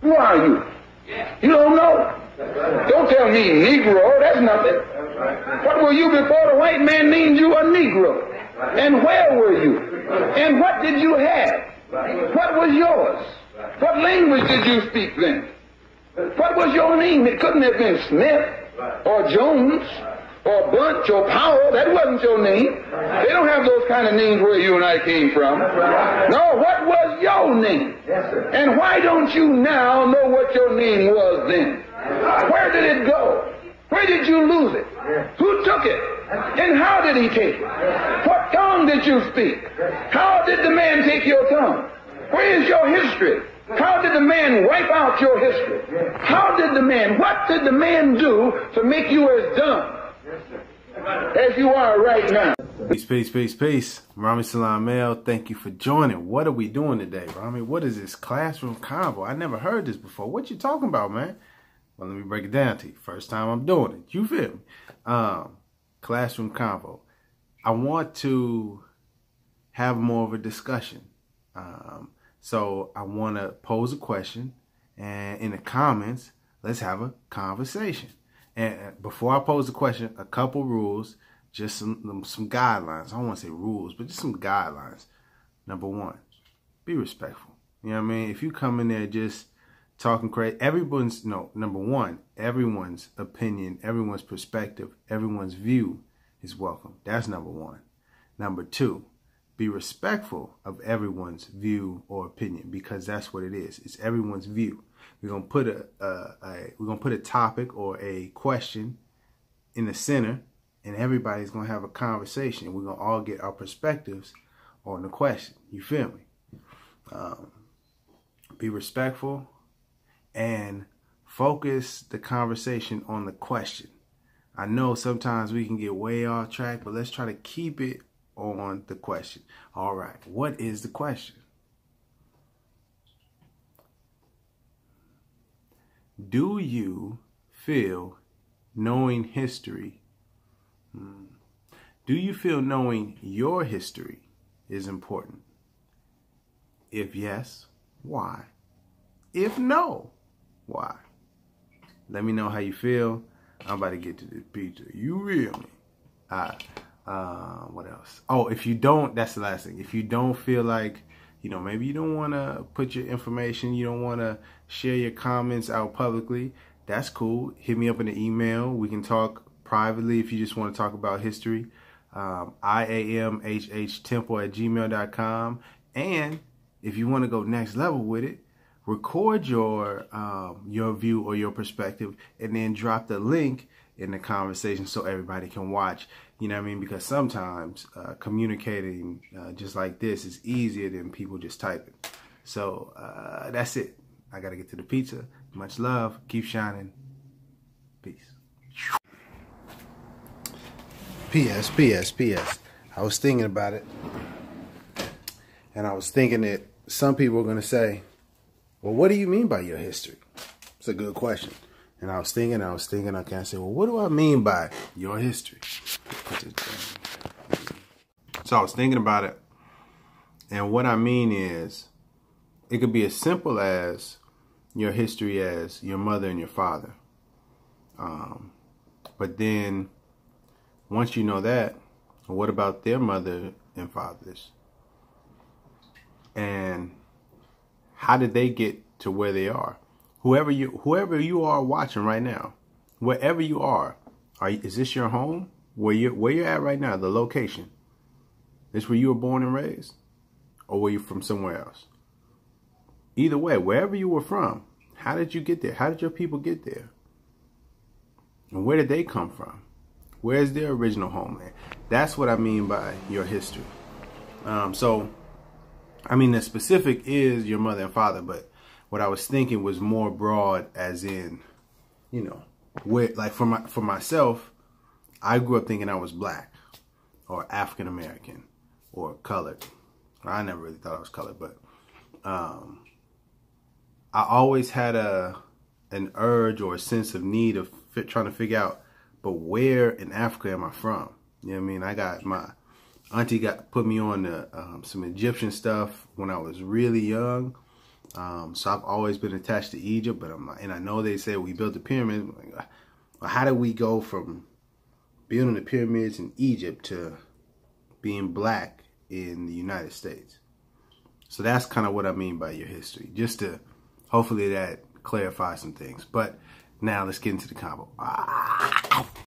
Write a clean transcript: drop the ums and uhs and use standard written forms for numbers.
Who are you? You don't know. Don't tell me Negro. That's nothing. What were you before the white man named you a Negro? And where were you? And what did you have? What was yours? What language did you speak then? What was your name? It couldn't have been Smith or Jones or Bunch or Powell. That wasn't your name. They don't have those kind of names where you and I came from. No, what was your name? And why don't you now know what your name was then? Where did it go? Where did you lose it? Who took it? And how did he take it? What tongue did you speak? How did the man take your tongue? Where is your history? How did the man wipe out your history? What did the man do to make you as dumb as you are right now? Peace. Rami Salam Mel, thank you for joining. What are we doing today, Rami? What is this classroom convo? I never heard this before. What you talking about, man? Well, let me break it down to you. First time I'm doing it. You feel me? Classroom convo. I want to have more of a discussion. So I want to pose a question, and in the comments, let's have a conversation. And before I pose the question, a couple rules, just some guidelines. I don't want to say rules, but just some guidelines. Number one, be respectful. You know what I mean? If you come in there just talking crazy, number one, everyone's opinion, everyone's perspective, everyone's view is welcome. That's number one. Number two, be respectful of everyone's view or opinion, because that's what it is. It's everyone's view. We're gonna put a topic or a question in the center, and everybody's gonna have a conversation. We're gonna all get our perspectives on the question. You feel me? Be respectful and focus the conversation on the question. I know sometimes we can get way off track, but let's try to keep it on the question. All right, what is the question? Do you feel knowing history? Do you feel knowing your history is important? If yes, why? If no, why? Let me know how you feel. I'm about to get to this pizza. You real me? What else? Oh, if you don't, that's the last thing. If you don't feel like, maybe you don't want to put your information, you don't want to share your comments out publicly, that's cool. Hit me up in the email. We can talk privately if you just want to talk about history. iamhhtemple@gmail.com. And if you want to go next level with it, record your view or your perspective and then drop the link in the conversation so everybody can watch. You know what I mean? Because sometimes communicating just like this is easier than people just typing. So that's it. I got to get to the pizza. Much love. Keep shining. Peace. P.S. I was thinking about it. And I was thinking that some people are going to say, well, what do you mean by your history? It's a good question. And I was thinking, okay, I said, well, what do I mean by your history? So I was thinking about it. And what I mean is, it could be as simple as your history as your mother and your father. But then once you know that, what about their mother and fathers? And how did they get to where they are? Whoever you are watching right now, wherever you are, is this your home? Where you're at right now, the location? This where you were born and raised? Or were you from somewhere else? Either way, wherever you were from, how did you get there? How did your people get there? And where did they come from? Where's their original homeland? That's what I mean by your history. So, I mean, the specific is your mother and father, but what I was thinking was more broad, as in, where, like for myself, I grew up thinking I was black or African American or colored. I never really thought I was colored, but I always had an urge or a sense of need of trying to figure out, but where in Africa am I from? You know what I mean? I got my auntie put me on some Egyptian stuff when I was really young. So I've always been attached to Egypt, but and I know they say we built the pyramids. Well, how did we go from building the pyramids in Egypt to being black in the United States? So that's kind of what I mean by your history, just to hopefully that clarifies some things. But now let's get into the convo.